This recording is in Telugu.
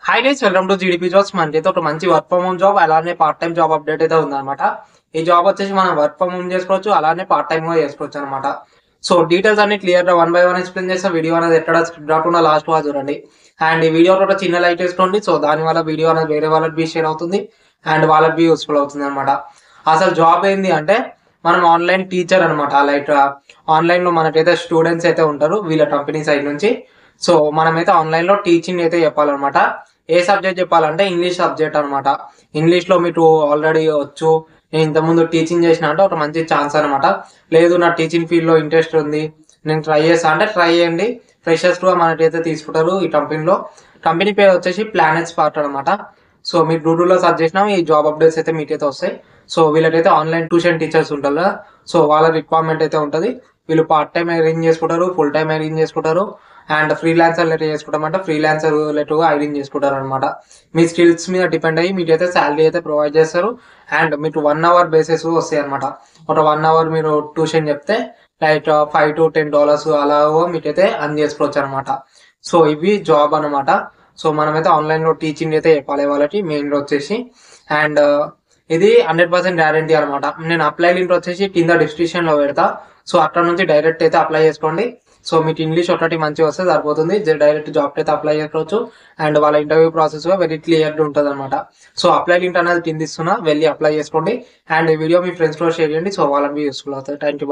Hi guys, welcome to GDP jobs. మనకైతే ఒక మంచి వర్క్ ఫ్రమ్ హోమ్ జాబ్ అలానే పార్ట్ టైం జాబ్ అప్డేట్ అయితే ఉందన్నమాట. ఈ జాబ్ వచ్చేసి మనం వర్క్ ఫ్రమ్ హోమ్ చేసుకోవచ్చు, అలానే పార్ట్ టైం గా చేసుకోవచ్చు అనమాట. సో డీటెయిల్స్ అన్ని క్లియర్ గా 1 by 1 ఎక్స్ప్లెయిన్ చేస్తే వీడియో అనేది ఎక్కడ స్కిప్ రాకుండా లాస్ట్ వరకు చూడండి. అండ్ ఈ వీడియో కూడా చిన్న లైక్ వేసుకోండి. సో దాని వల్ల వీడియో అనేది వేరే వాళ్ళకి బి షేర్ అవుతుంది అండ్ వాళ్ళకి బి యూస్ఫుల్ అవుతుంది అనమాట. అసలు జాబ్ ఏంది అంటే మనం ఆన్లైన్ టీచర్ అనమాట. లైక్ ఆన్లైన్ లో మనకైతే స్టూడెంట్స్ అయితే ఉంటారు వీళ్ళ కంపెనీ సైడ్ నుంచి. సో మనమైతే ఆన్లైన్ లో టీచింగ్ అయితే చెప్పాలన్నమాట. ఏ సబ్జెక్ట్ చెప్పాలంటే ఇంగ్లీష్ సబ్జెక్ట్ అనమాట. ఇంగ్లీష్ లో మీకు ఆల్రెడీ వచ్చు, నేను ఇంతకుముందు టీచింగ్ చేసిన అంటే ఒక మంచి ఛాన్స్ అనమాట. లేదు నా టీచింగ్ ఫీల్డ్ లో ఇంట్రెస్ట్ ఉంది, నేను ట్రై చేస్తా అంటే ట్రై చేయండి. ఫ్రెషర్స్ కూడా మనకైతే తీసుకుంటారు ఈ కంపెనీలో. కంపెనీ పేరు వచ్చేసి ప్లానెట్ స్పాట్ అనమాట. సో మీరు గూగుల్లో సర్చ్ చేసినా ఈ జాబ్ అప్డేట్స్ అయితే మీకైతే వస్తాయి. సో వీళ్ళకైతే ఆన్లైన్ ట్యూషన్ టీచర్స్ ఉంటారు కదా, సో వాళ్ళ రిక్వైర్మెంట్ అయితే ఉంటుంది. వీళ్ళు పార్ట్ టైం అరేంజ్ చేసుకుంటారు, ఫుల్ టైం అరేంజ్ చేసుకుంటారు అండ్ ఫ్రీలాన్సర్ లెటర్ చేసుకుంటామంటే ఫ్రీలాన్సర్ లెటర్ అరేంజ్ చేసుకుంటారు అనమాట. మీ స్కిల్స్ మీద డిపెండ్ అయ్యి మీకైతే శాలరీ అయితే ప్రొవైడ్ చేస్తారు. అండ్ మీకు 1 hour బేసిస్ వస్తాయి అనమాట. ఒక 1 hour మీరు ట్యూషన్ చెప్తే లైక్ $5 to $10 అలా మీకైతే అర్న్ చేసుకోవచ్చు అనమాట. సో ఇవి జాబ్ అనమాట. సో మనమైతే ఆన్లైన్ లో టీచింగ్ అయితే చెప్పాలి వాళ్ళకి మెయిన్ వచ్చేసి. అండ్ ఇది 100% గ్యారంటీ అనమాట. నేను అప్లై లింక్ వచ్చేసి కింద డిస్క్రిప్షన్ లో పెడతా. సో అక్కడ నుంచి డైరెక్ట్ అయితే అప్లై చేసుకోండి. సో మీకు ఇంగ్లీష్ ఒకటి మంచిగా వస్తే సరిపోతుంది, డైరెక్ట్ జాబ్ అయితే అప్లై చేసుకోవచ్చు. అండ్ వాళ్ళ ఇంటర్వ్యూ ప్రాసెస్ వెరీ క్లియర్ ఉంటుంది అనమాట. సో అప్లై లింక్ అనేది కింద ఇస్తున్నా, వెళ్ళి అప్లై చేసుకోండి. అండ్ ఈ వీడియో మీ ఫ్రెండ్స్ లో షేర్ చేయండి, సో వాళ్ళకి యూస్ఫుల్ అవుతుంది. Thank you.